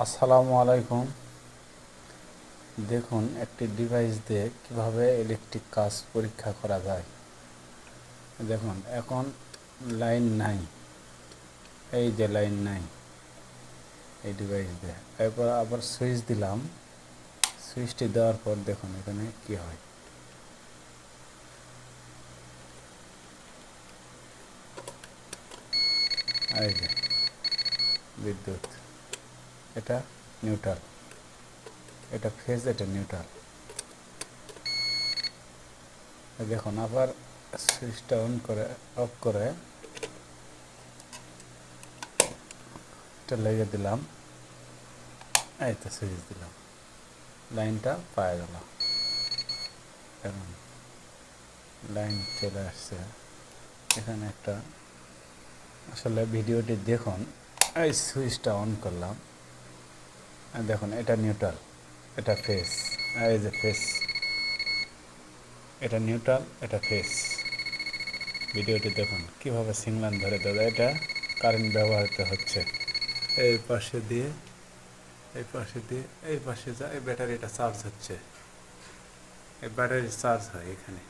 আসসালামু আলাইকুম। দেখুন একটি ডিভাইস দিয়ে কিভাবে ইলেকট্রিক কাজ পরীক্ষা করা যায়। দেখুন এখন লাইন নাই, এই যে লাইন নাই এই ডিভাইস দিয়ে। এরপর আবার সুইচ দিলাম, সুইচটি দেওয়ার পর দেখুন এখানে কি হয়। এই যে বিদ্যুৎ, এটা নিউট্রাল, এটা ফেজ, এটা নিউট্রাল। দেখুন আবার সুইচটা অন করে অফ করে এটা লেগে দিলাম, এই তো সুইচ দিলাম, লাইনটা পাওয়া গেল। এখন লাইন চলে আসছে। এখানে একটা আসলে ভিডিওটি দেখুন, এই সুইচটা অন করলাম, দেখুন এটা নিউট্রাল, এটা ফেস, এই যে ফেস, এটা নিউট্রাল, এটা ফেস। ভিডিওটি দেখুন কিভাবে সিগন্যাল ধরে দাদা, এটা কারেন্ট ব্যবহৃত হচ্ছে। এই পাশে দিয়ে, এই পাশে দিয়ে, এই পাশে যা, এই ব্যাটারিটা চার্জ হচ্ছে, এই ব্যাটারি চার্জ হয় এখানে।